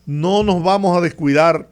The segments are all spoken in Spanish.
No nos vamos a descuidar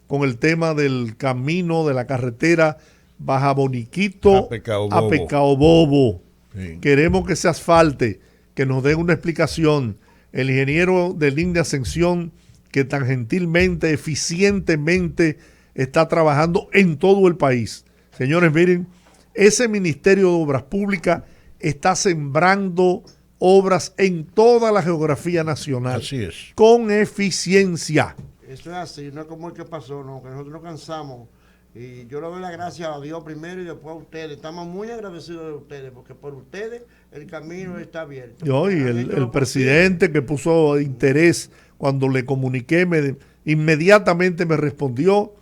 con el tema del camino de la carretera Baja Boniquito a Pecao Bobo. Sí. Queremos que se asfalte, que nos den una explicación. El ingeniero de Línea Ascensión, que tan gentilmente, eficientemente está trabajando en todo el país. Señores, miren, ese Ministerio de Obras Públicas está sembrando obras en toda la geografía nacional. Así es. Con eficiencia. Eso es así, no es como el que pasó, no, que nosotros nos cansamos. Y yo le doy las gracias a Dios primero y después a ustedes. Estamos muy agradecidos de ustedes, porque por ustedes el camino está abierto. Yo, y el presidente que puso interés cuando le comuniqué, inmediatamente me respondió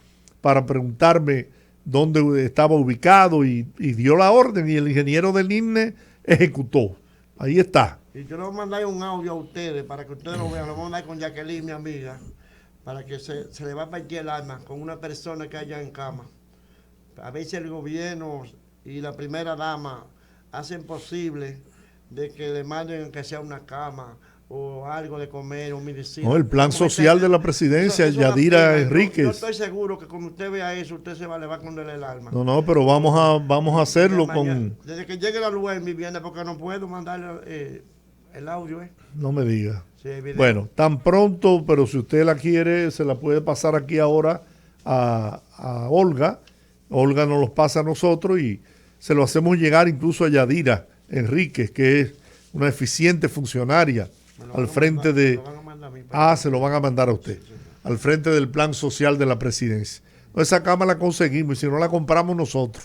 para preguntarme dónde estaba ubicado y dio la orden, y el ingeniero del INE ejecutó. Ahí está. Y yo le voy a mandar un audio a ustedes para que ustedes lo vean. Lo voy a mandar con Jacqueline, mi amiga, para que se le va a partir el alma con una persona que haya en cama. A ver si el gobierno y la primera dama hacen posible de que le manden que sea una cama o algo de comer, un medicina. No, el plan social de la presidencia, Yadira Enríquez. Yo estoy seguro que cuando usted vea eso, usted le va a condenar el alma. No, pero vamos a hacerlo con... Desde que llegue la luz en mi vivienda, porque no puedo mandarle el audio. No me diga. Sí, bueno, tan pronto, pero si usted la quiere, se la puede pasar aquí ahora a Olga. Olga nos los pasa a nosotros y se lo hacemos llegar incluso a Yadira Enríquez, que es una eficiente funcionaria al frente de... se lo van a mandar a usted. Sí. Al frente del plan social de la presidencia. Esa cama la conseguimos y si no la compramos nosotros.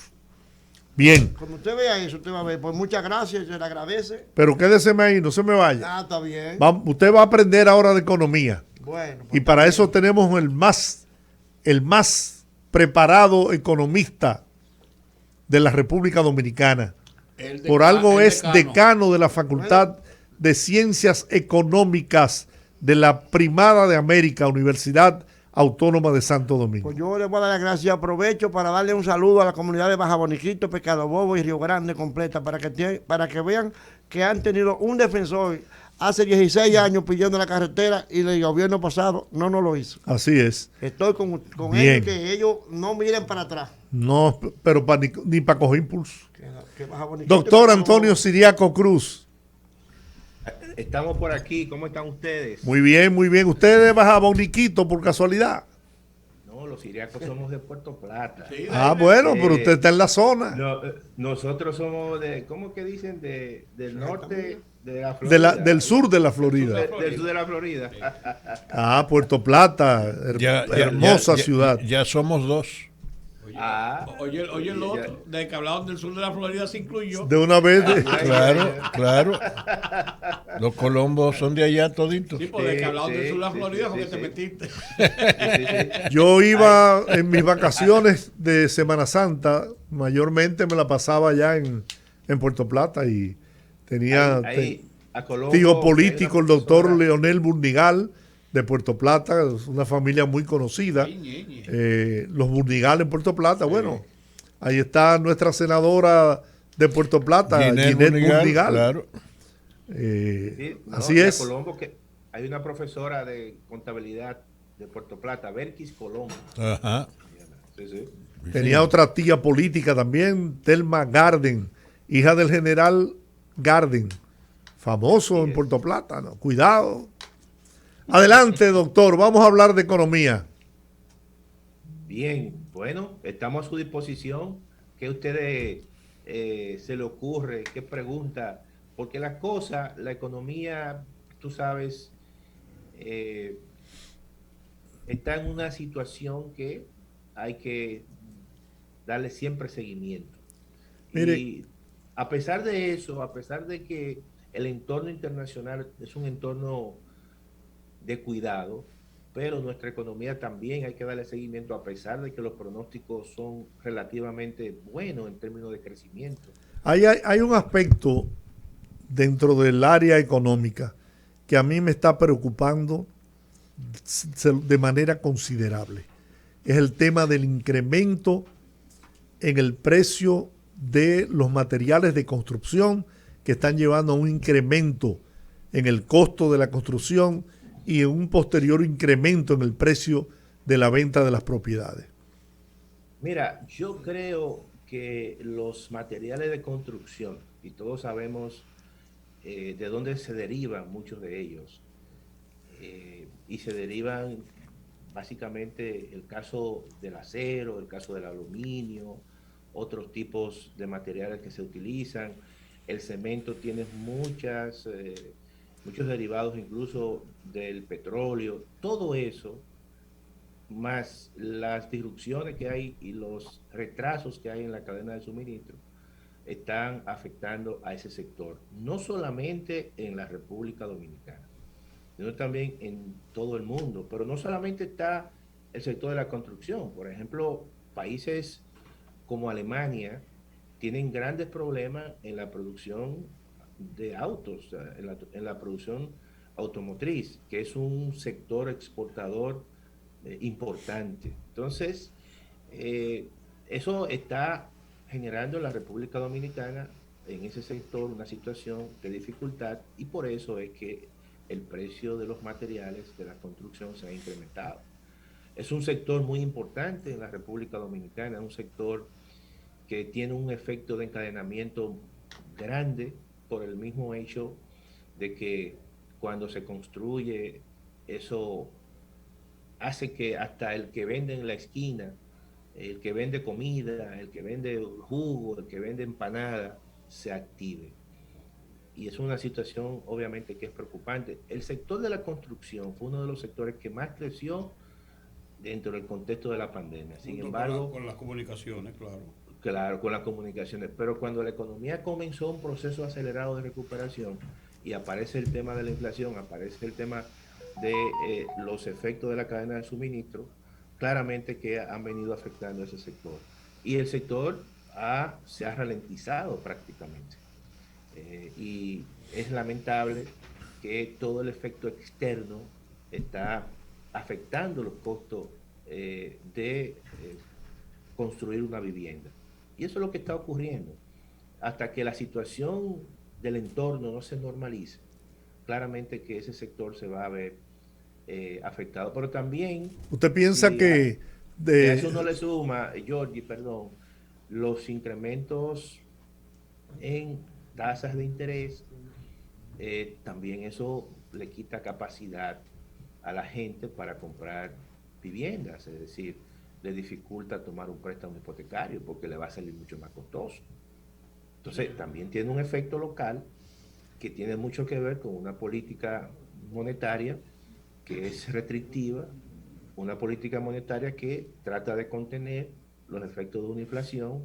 Bien. Cuando usted vea eso, usted va a ver. Pues muchas gracias, se le agradece. Pero quédeseme ahí, no se me vaya. Ah, está bien. Usted va a aprender ahora de economía. Bueno. Pues y para eso tenemos el más preparado economista de la República Dominicana. Por algo es decano de la Facultad de Ciencias Económicas de la Primada de América, Universidad Autónoma de Santo Domingo. Pues yo le voy a dar las gracias. Aprovecho para darle un saludo a la comunidad de Baja Boniquito, Pecado Bobo y Río Grande completa, para que vean que han tenido un defensor hace 16 años pidiendo la carretera y el gobierno pasado no nos lo hizo. Así es. Estoy con ellos, que ellos no miren para atrás. No, pero ni para coger impulso. Doctor Antonio Siriaco Cruz. Estamos por aquí, ¿cómo están ustedes? Muy bien, muy bien. ¿Usted es de Baja Boniquito por casualidad? No, los siriacos somos de Puerto Plata. Sí, bueno, pero usted está en la zona. No, nosotros somos de, ¿cómo que dicen? Del norte de la Florida. Del sur de la Florida. Del sur de la Florida. Puerto Plata, hermosa ciudad. Ya somos dos. Oye, el otro, de que hablaban del sur de la Florida se incluyó. De una vez. Claro. Los colombos son de allá toditos. Sí, pues de que hablaban del sur de la Florida porque te metiste. Yo iba en mis vacaciones de Semana Santa, mayormente me la pasaba allá en Puerto Plata y tenía tío político, el doctor Leonel Burnigal, de Puerto Plata, es una familia muy conocida. Los Burnigal en Puerto Plata, bueno, ahí está nuestra senadora de Puerto Plata, Ginette Burnigal. Claro. Así es. Colombo, que hay una profesora de contabilidad de Puerto Plata, Berkis Colombo. Ajá. Sí. Tenía otra tía política también, Telma Garden, hija del general Garden, famoso en Puerto Plata, ¿no? Cuidado. Adelante, doctor, vamos a hablar de economía. Bien, bueno, estamos a su disposición. ¿Qué a ustedes se le ocurre? ¿Qué pregunta? Porque la economía, tú sabes, está en una situación que hay que darle siempre seguimiento. Mire, y a pesar de eso, a pesar de que el entorno internacional es un entorno de cuidado, pero nuestra economía también hay que darle seguimiento a pesar de que los pronósticos son relativamente buenos en términos de crecimiento. Hay un aspecto dentro del área económica que a mí me está preocupando de manera considerable. Es el tema del incremento en el precio de los materiales de construcción, que están llevando a un incremento en el costo de la construcción y un posterior incremento en el precio de la venta de las propiedades? Mira, yo creo que los materiales de construcción, y todos sabemos de dónde se derivan muchos de ellos, y se derivan básicamente el caso del acero, el caso del aluminio, otros tipos de materiales que se utilizan. El cemento tiene muchos derivados incluso del petróleo. Todo eso, más las disrupciones que hay y los retrasos que hay en la cadena de suministro, están afectando a ese sector, no solamente en la República Dominicana, sino también en todo el mundo. Pero no solamente está el sector de la construcción. Por ejemplo, países como Alemania tienen grandes problemas en la producción de autos, en la producción automotriz, que es un sector exportador importante. Entonces, eso está generando en la República Dominicana, en ese sector, una situación de dificultad, y por eso es que el precio de los materiales de la construcción se ha incrementado. Es un sector muy importante en la República Dominicana, un sector que tiene un efecto de encadenamiento grande por el mismo hecho de que cuando se construye, eso hace que hasta el que vende en la esquina, el que vende comida, el que vende jugo, el que vende empanada, se active. Y es una situación obviamente que es preocupante. El sector de la construcción fue uno de los sectores que más creció dentro del contexto de la pandemia. Sin embargo, con las comunicaciones, claro. Claro, con las comunicaciones. Pero cuando la economía comenzó un proceso acelerado de recuperación y aparece el tema de la inflación, aparece el tema de los efectos de la cadena de suministro, claramente que han venido afectando a ese sector. Y el sector se ha ralentizado prácticamente. Y es lamentable que todo el efecto externo está afectando los costos de construir una vivienda. Y eso es lo que está ocurriendo. Hasta que la situación del entorno no se normalice, claramente que ese sector se va a ver afectado. Pero también... ¿Usted piensa que... a eso no le suma, Georgie, perdón, los incrementos en tasas de interés, también eso le quita capacidad a la gente para comprar viviendas, es decir, le dificulta tomar un préstamo hipotecario porque le va a salir mucho más costoso. Entonces, también tiene un efecto local que tiene mucho que ver con una política monetaria que es restrictiva, una política monetaria que trata de contener los efectos de una inflación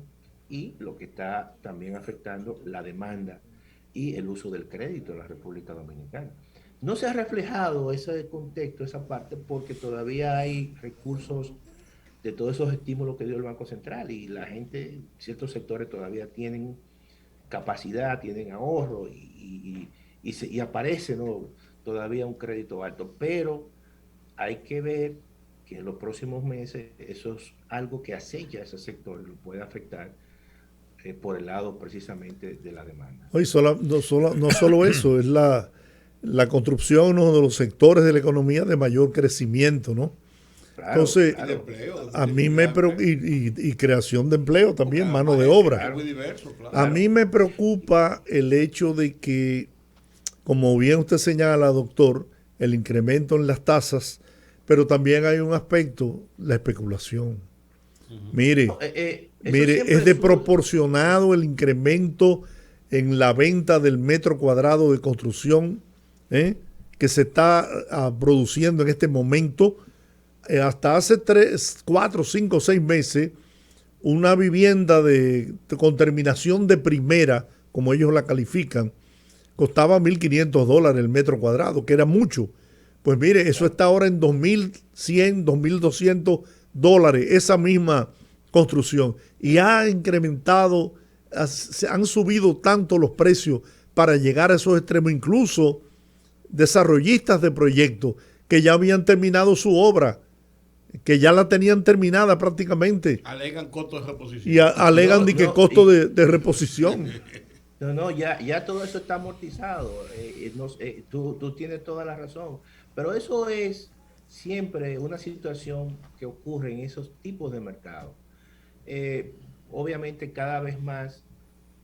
y lo que está también afectando la demanda y el uso del crédito en la República Dominicana. No se ha reflejado ese contexto, esa parte, porque todavía hay recursos de todos esos estímulos que dio el Banco Central y la gente, ciertos sectores todavía tienen capacidad, tienen ahorro y aparece, ¿no?, todavía un crédito alto, pero hay que ver que en los próximos meses eso es algo que acecha a ese sector y lo puede afectar por el lado precisamente de la demanda. Oye, no solo eso, es la construcción, uno de los sectores de la economía de mayor crecimiento, ¿no? Claro, entonces, claro. Empleo, a mí me preocupa, y creación de empleo también, mano de obra. Es muy diverso, claro. A mí me preocupa el hecho de que, como bien usted señala, doctor, el incremento en las tasas, pero también hay un aspecto, la especulación. Mire, es desproporcionado el incremento en la venta del metro cuadrado de construcción que se está produciendo en este momento. Hasta hace 3, 4, 5, 6 meses, una vivienda con terminación de primera, como ellos la califican, costaba $1,500 el metro cuadrado, que era mucho. Pues mire, eso está ahora en $2,100, $2,200, esa misma construcción. Y ha incrementado, han subido tanto los precios para llegar a esos extremos. Incluso desarrollistas de proyectos que ya habían terminado su obra, que ya la tenían terminada prácticamente. Alegan costos de reposición. Y alegan costo de reposición. No, ya todo eso está amortizado. Tú tienes toda la razón. Pero eso es siempre una situación que ocurre en esos tipos de mercados. Obviamente cada vez más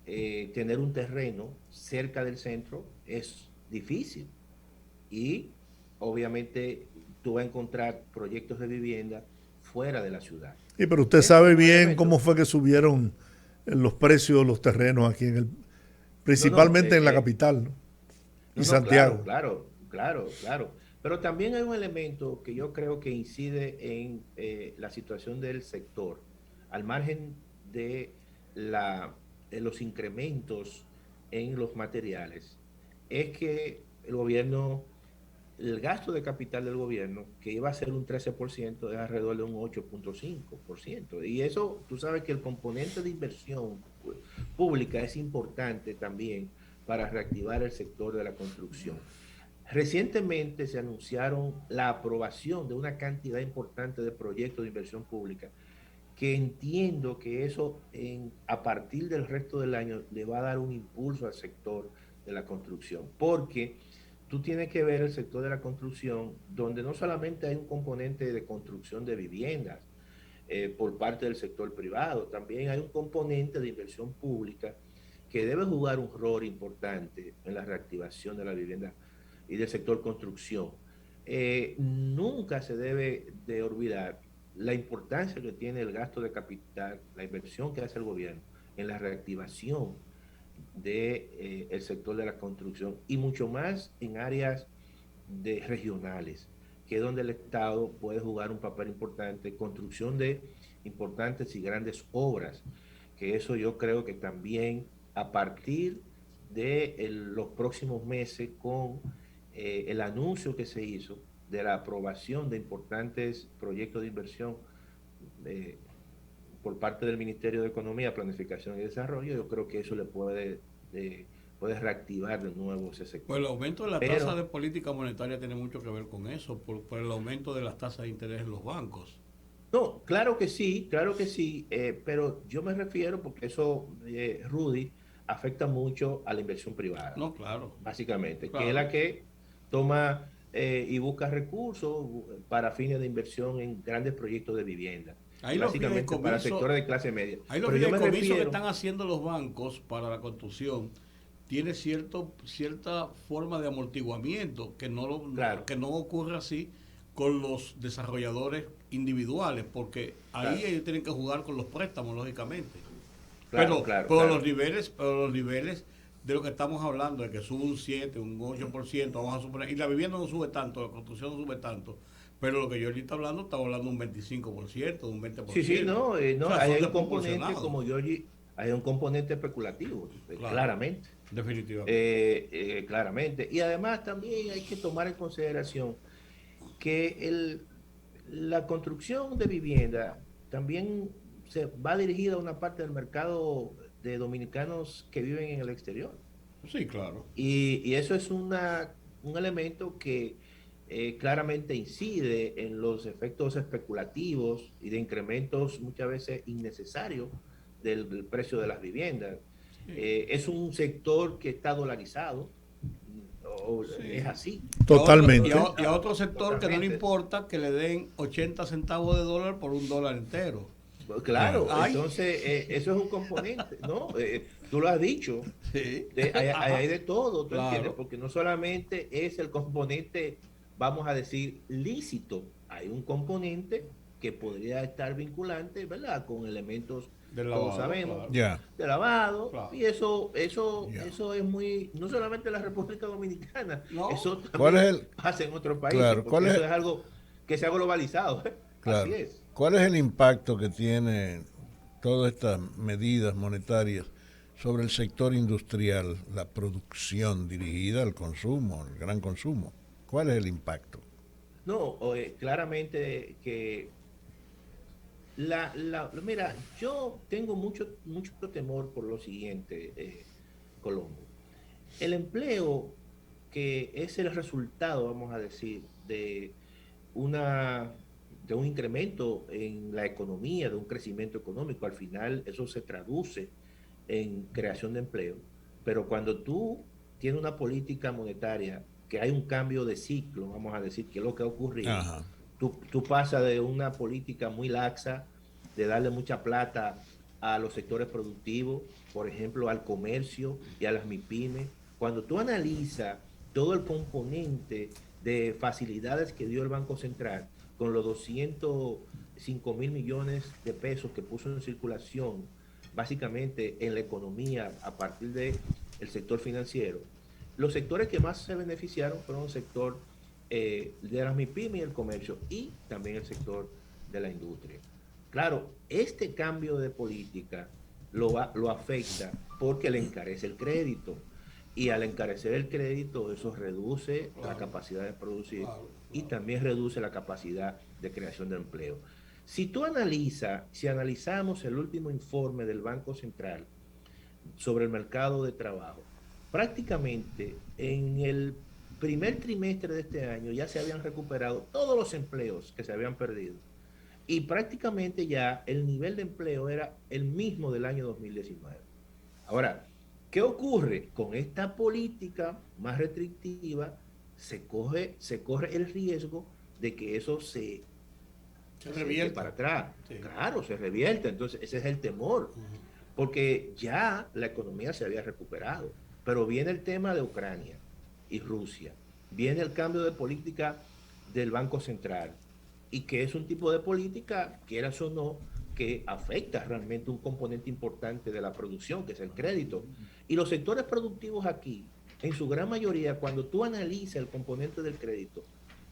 tener un terreno cerca del centro es difícil y obviamente tú vas a encontrar proyectos de vivienda fuera de la ciudad. Sí, pero usted sabe bien cómo fue que subieron los precios de los terrenos aquí principalmente en la capital, ¿no? Y Santiago. Claro. Pero también hay un elemento que yo creo que incide en la situación del sector, al margen de los incrementos en los materiales, es que el gasto de capital del gobierno, que iba a ser un 13%, es alrededor de un 8.5%. Y eso, tú sabes que el componente de inversión pública es importante también para reactivar el sector de la construcción. Recientemente se anunciaron la aprobación de una cantidad importante de proyectos de inversión pública, que entiendo que eso a partir del resto del año le va a dar un impulso al sector de la construcción, porque tú tienes que ver el sector de la construcción donde no solamente hay un componente de construcción de viviendas por parte del sector privado, también hay un componente de inversión pública que debe jugar un rol importante en la reactivación de la vivienda y del sector construcción. Nunca se debe de olvidar la importancia que tiene el gasto de capital, la inversión que hace el gobierno en la reactivación del sector de la construcción y mucho más en áreas regionales, que es donde el Estado puede jugar un papel importante, construcción de importantes y grandes obras, que eso yo creo que también a partir de los próximos meses con el anuncio que se hizo de la aprobación de importantes proyectos de inversión por parte del Ministerio de Economía, Planificación y Desarrollo, yo creo que eso le puede reactivar de nuevo ese sector. Pues el aumento de la tasa de política monetaria tiene mucho que ver con eso, por el aumento de las tasas de interés en los bancos. No, claro que sí, pero yo me refiero porque eso, Rudy, afecta mucho a la inversión privada. No, claro. Básicamente, claro. Que es la que toma y busca recursos para fines de inversión en grandes proyectos de vivienda. Ahí básicamente para sectores de clase media. Ahí los fideicomisos que están haciendo los bancos para la construcción tiene cierta forma de amortiguamiento que no ocurre así con los desarrolladores individuales, porque ahí ellos tienen que jugar con los préstamos, lógicamente. Pero los niveles de lo que estamos hablando, de que sube un 7, un 8%, vamos a suponer, y la vivienda no sube tanto, la construcción no sube tanto, pero lo que yo ahorita estaba hablando de un 25%, de un 20%. Sí, no, o sea, hay un componente, como Giorgi, hay un componente especulativo, claramente. Definitivamente. Claramente. Y además también hay que tomar en consideración que la construcción de vivienda también se va dirigida a una parte del mercado de dominicanos que viven en el exterior. Sí, claro. Y eso es un elemento que claramente incide en los efectos especulativos y de incrementos muchas veces innecesarios del precio de las viviendas. Sí. Es un sector que está dolarizado. Sí. Es así. Totalmente. Y a otro sector que no le importa que le den 80 centavos de dólar por un dólar entero. Claro, entonces eso es un componente, ¿no? Tú lo has dicho. Sí. Hay de todo, ¿tú entiendes? Porque no solamente es el componente, vamos a decir, lícito. Hay un componente que podría estar vinculante, ¿verdad? Con elementos, como sabemos, de lavado. Claro. Y eso es muy, no solamente en la República Dominicana, eso también pasa en otros países. Claro, porque eso es algo que se ha globalizado. Claro. Así es. ¿Cuál es el impacto que tienen todas estas medidas monetarias sobre el sector industrial, la producción dirigida al consumo, al gran consumo? ¿Cuál es el impacto? No, claramente que mira, yo tengo mucho temor por lo siguiente, Colombo. El empleo, que es el resultado, vamos a decir, de un incremento en la economía, de un crecimiento económico, al final eso se traduce en creación de empleo. Pero cuando tú tienes una política monetaria que hay un cambio de ciclo, vamos a decir, que es lo que ha ocurrido. Tú pasas de una política muy laxa, de darle mucha plata a los sectores productivos, por ejemplo, al comercio y a las MIPYMES. Cuando tú analizas todo el componente de facilidades que dio el Banco Central, con los 205 mil millones de pesos que puso en circulación, básicamente en la economía a partir del sector financiero, los sectores que más se beneficiaron fueron el sector de las MIPYMES y el comercio, y también el sector de la industria. Claro, este cambio de política lo afecta porque le encarece el crédito, y al encarecer el crédito eso reduce la capacidad de producir y también reduce la capacidad de creación de empleo. Si analizamos el último informe del Banco Central sobre el mercado de trabajo, prácticamente en el primer trimestre de este año ya se habían recuperado todos los empleos que se habían perdido, y prácticamente ya el nivel de empleo era el mismo del año 2019. Ahora, ¿qué ocurre? Con esta política más restrictiva se corre el riesgo de que eso se revierte para atrás. Sí. Claro, se revierte. Entonces ese es el temor, porque ya la economía se había recuperado, pero viene el tema de Ucrania y Rusia, viene el cambio de política del Banco Central, y que es un tipo de política, quieras o no, que afecta realmente un componente importante de la producción, que es el crédito. Y los sectores productivos aquí, en su gran mayoría, cuando tú analizas el componente del crédito,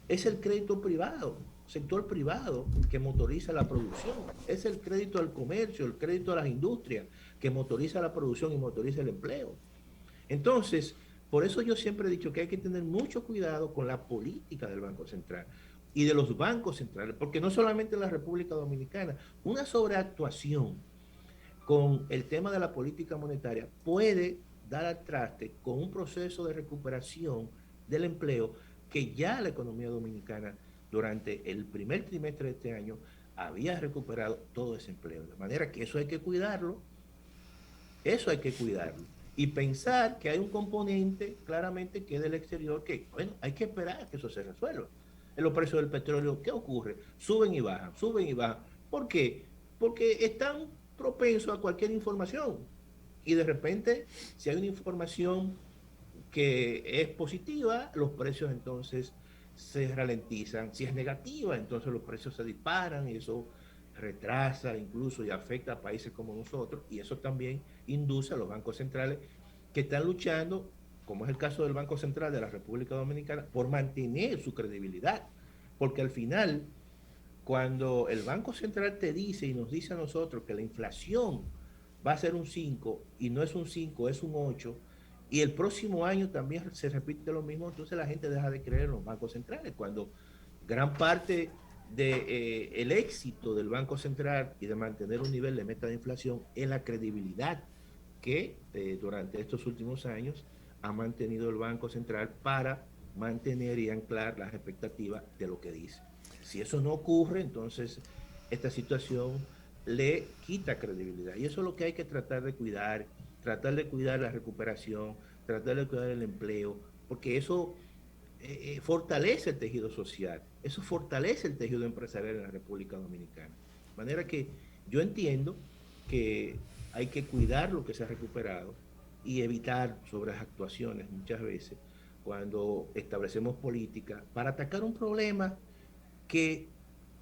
es el crédito privado, sector privado, que motoriza la producción. Es el crédito al comercio, el crédito a las industrias, que motoriza la producción y motoriza el empleo. Entonces, por eso yo siempre he dicho que hay que tener mucho cuidado con la política del Banco Central y de los bancos centrales, porque no solamente en la República Dominicana, una sobreactuación con el tema de la política monetaria puede dar al traste con un proceso de recuperación del empleo que ya la economía dominicana durante el primer trimestre de este año había recuperado todo ese empleo. De manera que eso hay que cuidarlo, y pensar que hay un componente claramente que es del exterior, que bueno, hay que esperar que eso se resuelva. En los precios del petróleo, ¿qué ocurre? Suben y bajan. ¿Por qué? Porque están propensos a cualquier información. Y de repente, si hay una información que es positiva, los precios entonces se ralentizan. Si es negativa, entonces los precios se disparan, y eso retrasa incluso y afecta a países como nosotros, y eso también induce a los bancos centrales que están luchando, como es el caso del Banco Central de la República Dominicana, por mantener su credibilidad. Porque al final, cuando el Banco Central te dice y nos dice a nosotros que la inflación va a ser un 5, y no es un 5, es un 8, y el próximo año también se repite lo mismo, entonces la gente deja de creer en los bancos centrales, cuando gran parte del éxito del Banco Central y de mantener un nivel de meta de inflación es la credibilidad que durante estos últimos años ha mantenido el Banco Central para mantener y anclar las expectativas de lo que dice. Si eso no ocurre, entonces esta situación le quita credibilidad, y eso es lo que hay que tratar de cuidar la recuperación, tratar de cuidar el empleo, porque eso fortalece el tejido social, eso fortalece el tejido empresarial en la República Dominicana. De manera que yo entiendo que hay que cuidar lo que se ha recuperado y evitar sobreactuaciones muchas veces cuando establecemos política para atacar un problema que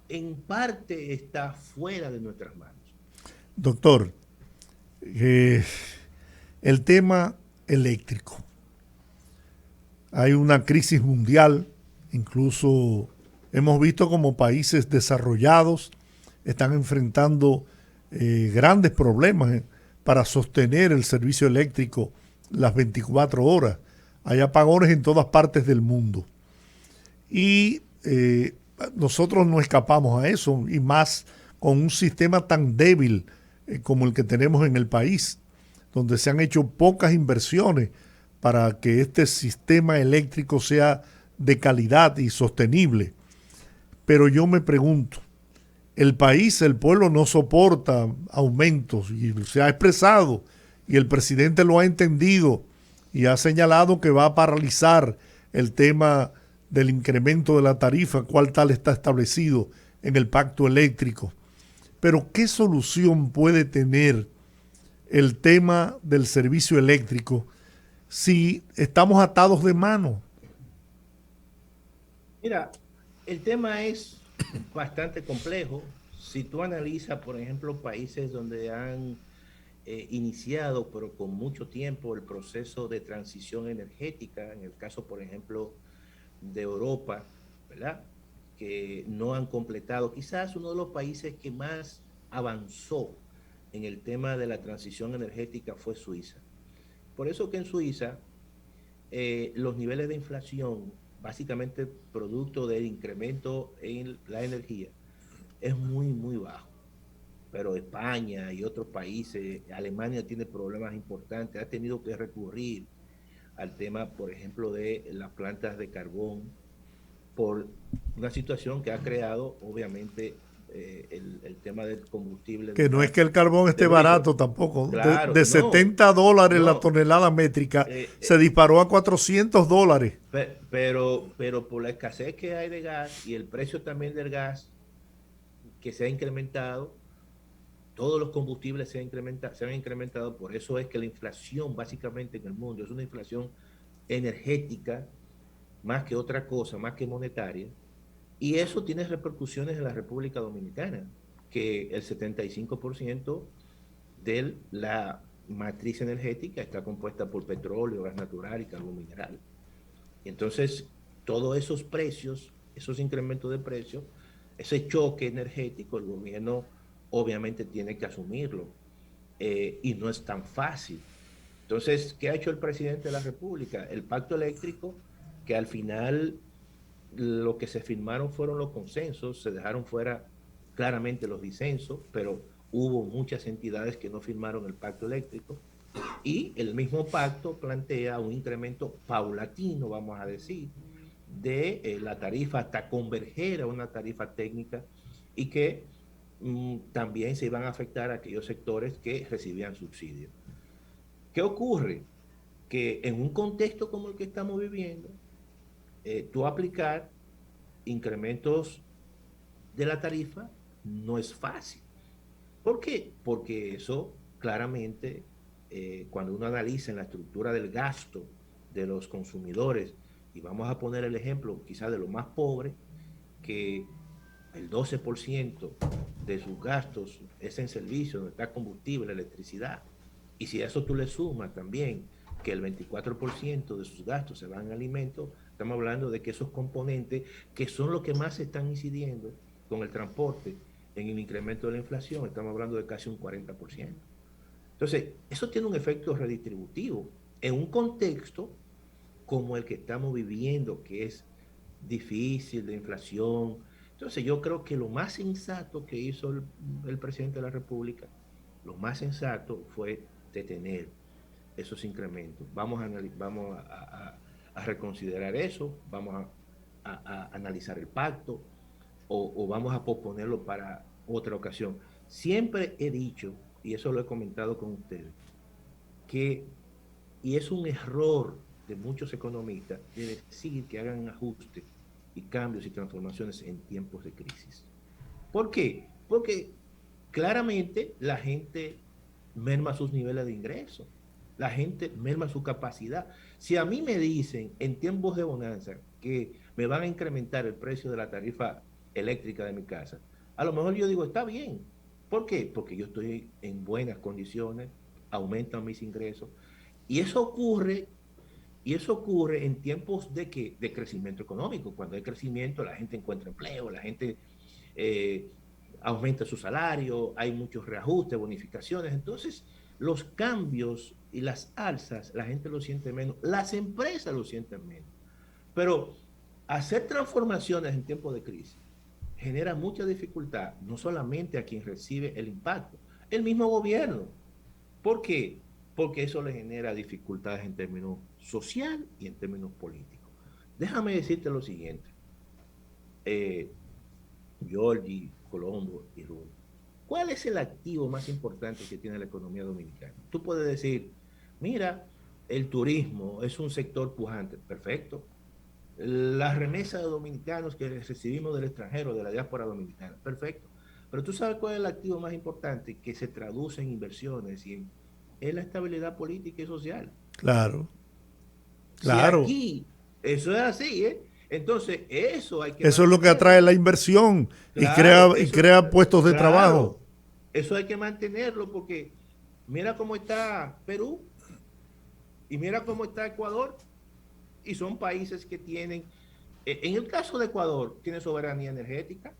en parte está fuera de nuestras manos. Doctor, el tema eléctrico. Hay una crisis mundial, incluso hemos visto como países desarrollados están enfrentando grandes problemas para sostener el servicio eléctrico las 24 horas. Hay apagones en todas partes del mundo. Y nosotros no escapamos a eso, y más con un sistema tan débil como el que tenemos en el país, donde se han hecho pocas inversiones para que este sistema eléctrico sea de calidad y sostenible. Pero yo me pregunto, el país, el pueblo no soporta aumentos, y se ha expresado, y el presidente lo ha entendido y ha señalado que va a paralizar el tema del incremento de la tarifa, cuál tal está establecido en el pacto eléctrico. Pero ¿qué solución puede tener el tema del servicio eléctrico si estamos atados de mano? Mira, el tema es bastante complejo. Si tú analizas, por ejemplo, países donde han iniciado, pero con mucho tiempo, el proceso de transición energética, en el caso, por ejemplo, de Europa, ¿verdad? Que no han completado. Quizás uno de los países que más avanzó en el tema de la transición energética fue Suiza. Por eso que en Suiza los niveles de inflación, básicamente producto del incremento en la energía, es muy, muy bajo. Pero España y otros países, Alemania tiene problemas importantes, ha tenido que recurrir al tema, por ejemplo, de las plantas de carbón, por una situación que ha creado, obviamente, el tema del combustible. Que no es que el carbón esté barato tampoco. Claro, de $70 no, la tonelada métrica se disparó a $400. Pero por la escasez que hay de gas y el precio también del gas que se ha incrementado, todos los combustibles se han incrementado, por eso es que la inflación básicamente en el mundo es una inflación energética más que otra cosa, más que monetaria, y eso tiene repercusiones en la República Dominicana, que el 75% de la matriz energética está compuesta por petróleo, gas natural y carbón mineral. Y entonces, todos esos precios, esos incrementos de precios, ese choque energético, el gobierno obviamente tiene que asumirlo, y no es tan fácil. Entonces, ¿qué ha hecho el presidente de la República? El pacto eléctrico, que al final lo que se firmaron fueron los consensos, se dejaron fuera claramente los disensos, pero hubo muchas entidades que no firmaron el pacto eléctrico, y el mismo pacto plantea un incremento paulatino, vamos a decir, de la tarifa hasta converger a una tarifa técnica, y que también se iban a afectar a aquellos sectores que recibían subsidios. ¿Qué ocurre? Que en un contexto como el que estamos viviendo, tú aplicar incrementos de la tarifa no es fácil. ¿Por qué? Porque eso claramente, cuando uno analiza en la estructura del gasto de los consumidores, y vamos a poner el ejemplo quizás de los más pobres, que el 12% de sus gastos es en servicio, donde está combustible, electricidad, y si a eso tú le sumas también que el 24% de sus gastos se van en alimentos, estamos hablando de que esos componentes, que son los que más están incidiendo con el transporte en el incremento de la inflación, estamos hablando de casi un 40%. Entonces, eso tiene un efecto redistributivo en un contexto como el que estamos viviendo, que es difícil, de inflación. Entonces, yo creo que lo más sensato que hizo el presidente de la República, lo más sensato fue detener esos incrementos. Vamos a reconsiderar eso, vamos a analizar el pacto, o vamos a posponerlo para otra ocasión. Siempre he dicho, y eso lo he comentado con ustedes, que, y es un error de muchos economistas, de decir que hagan ajustes y cambios y transformaciones en tiempos de crisis. ¿Por qué? Porque claramente la gente merma sus niveles de ingreso, la gente merma su capacidad. Si a mí me dicen en tiempos de bonanza que me van a incrementar el precio de la tarifa eléctrica de mi casa, a lo mejor yo digo, está bien. ¿Por qué? Porque yo estoy en buenas condiciones, aumentan mis ingresos. Y eso ocurre en tiempos de crecimiento económico. Cuando hay crecimiento, la gente encuentra empleo, la gente aumenta su salario, hay muchos reajustes, bonificaciones. Entonces, los cambios y las alzas, la gente lo siente menos, las empresas lo sienten menos. Pero hacer transformaciones en tiempos de crisis genera mucha dificultad, no solamente a quien recibe el impacto, el mismo gobierno. ¿Por qué? Porque eso le genera dificultades en términos social y en términos políticos. Déjame decirte lo siguiente, Georgie, Colombo y Rubén. ¿Cuál es el activo más importante que tiene la economía dominicana? Tú puedes decir, mira, el turismo es un sector pujante. Perfecto. las remesas de dominicanos que recibimos del extranjero, de la diáspora dominicana. Perfecto. Pero tú sabes cuál es el activo más importante que se traduce en inversiones y es la estabilidad política y social. Claro. Claro. Si aquí, eso es así, ¿eh? Entonces, eso hay que... Eso es lo que atrae la inversión, claro, y crea puestos de trabajo. Eso hay que mantenerlo porque mira cómo está Perú y mira cómo está Ecuador. Y son países que tienen, en el caso de Ecuador, tiene soberanía energética.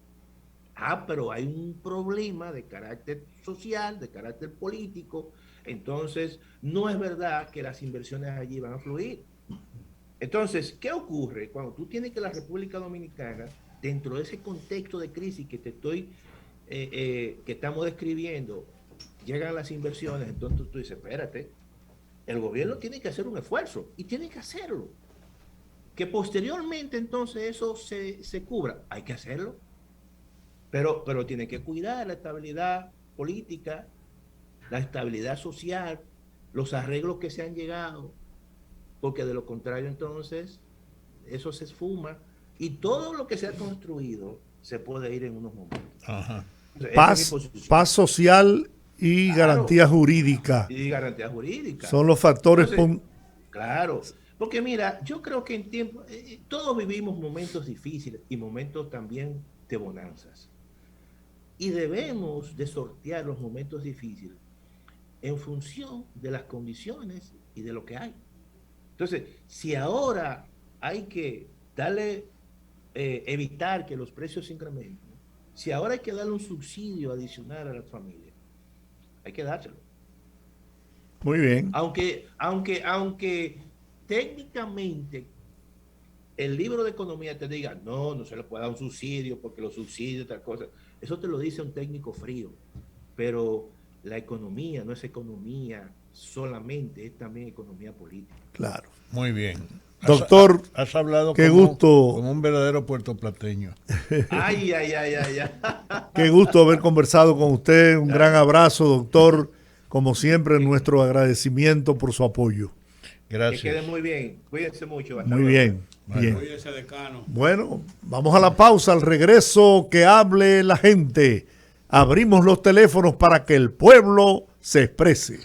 Pero hay un problema de carácter social, de carácter político. Entonces, no es verdad que las inversiones allí van a fluir. Entonces, ¿qué ocurre cuando tú tienes que la República Dominicana, dentro de ese contexto de crisis que que estamos describiendo, llegan las inversiones? Entonces tú dices, espérate, el gobierno tiene que hacer un esfuerzo y tiene que hacerlo. Que posteriormente entonces eso se cubra, hay que hacerlo. Pero tiene que cuidar la estabilidad política, la estabilidad social, los arreglos que se han llegado, porque de lo contrario entonces eso se esfuma y todo lo que se ha construido se puede ir en unos momentos. Ajá. Paz social y garantía jurídica. Y garantía jurídica. Son los factores. Entonces, claro. Porque mira, yo creo que en tiempo, todos vivimos momentos difíciles y momentos también de bonanzas. Y debemos de sortear los momentos difíciles en función de las condiciones y de lo que hay. Entonces, si ahora hay que darle, evitar que los precios se incrementen, si ahora hay que darle un subsidio adicional a las familias, hay que dárselo. Muy bien. Aunque técnicamente el libro de economía te diga, no se le puede dar un subsidio porque los subsidios, tal cosa. Eso te lo dice un técnico frío. Pero la economía no es economía solamente, es también economía política. Claro. Muy bien. Doctor, has hablado qué como, gusto. Como un verdadero puertoplateño. Ay. Qué gusto haber conversado con usted. Un gran abrazo, doctor. Como siempre, nuestro agradecimiento por su apoyo. Gracias. Que quede muy bien. Cuídense mucho. Hasta muy luego. bien. Bueno. Bien. Cuídense, decano. Bueno, vamos a la pausa. Al regreso, que hable la gente. Abrimos los teléfonos para que el pueblo se exprese.